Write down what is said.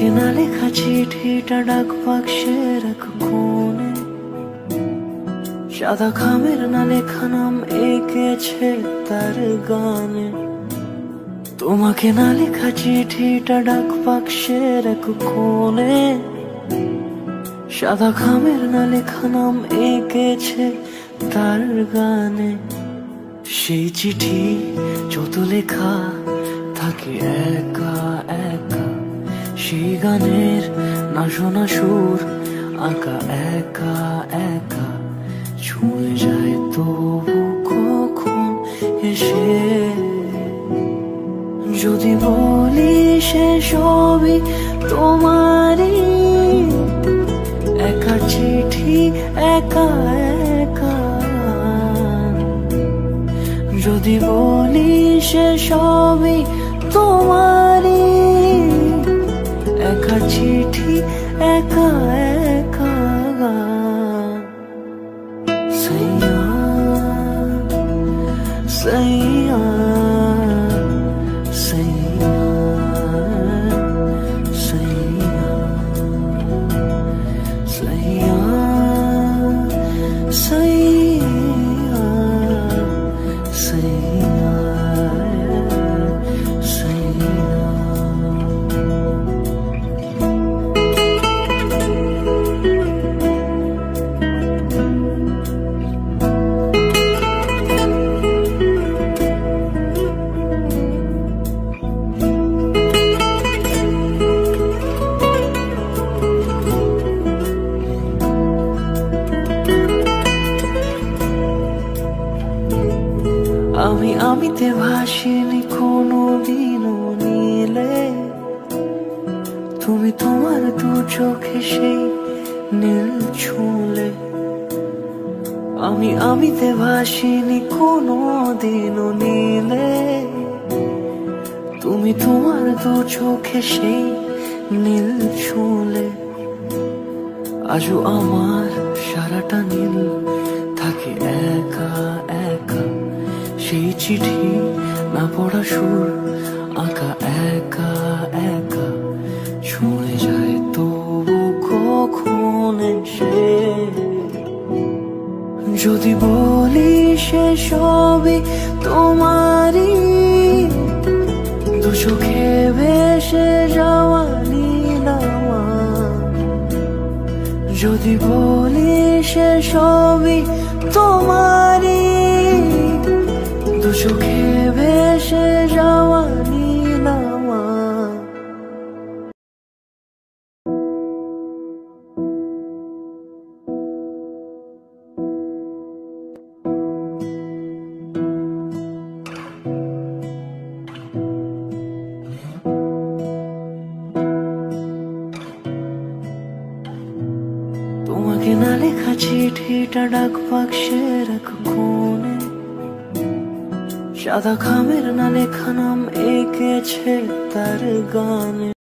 তোমাকে না লেখা চিঠিটা ডাক বাক্সের এক কোণে, সাদা খামের না লেখা নাম এঁকেছে তার গানে। তোমাকে না লেখা চিঠিটা ডাক বাক্সের এক কোণে, সাদা খামের না লেখা নাম এঁকেছে তার গানে। সেই চিঠি যত লেখা থাকে একা একা, সেই গানের না শোনা সুর আঁকা একা একা, ছুঁয়ে যায় তবু কখন এসে। যদি বলি সে সবই তোমারই, একা চিঠি একা একা। যদি বলি সে সবই তোমারই, একা চিঠি একা একা। সাইয়া সাইয়া সাইয়া সাইয়া সাইয়া সাইয়া সাইয়া সাইয়া। আমিতে ভাসিনি কোনোদিনও নীলে, তুমি তোমার দু চোখে সেই নীল ছুঁলে। আমিতে ভাসিনি কোনোদিনও নীলে, তুমি তোমার দু চোখে সেই নীল ছুঁলে। আজও আমার সারাটা নীল থাকে একা একা, সেই চিঠি না পড়া সুর আঁকা একা একা, ছুঁয়ে যায় তবু কখন এসে। যদি বলি সে সবই তোমারই, দু চোখে ভেসে যাওয়া নীলামা। যদি বলি সে সবই তোমারই, দু চোখে ভেসে যাওয়া নীলামা। তোমাকে না লেখা চিঠিটা ডাক বাক্সের এক কোণে, সাদা খামের না লেখা নাম এঁকেছে তার গানে।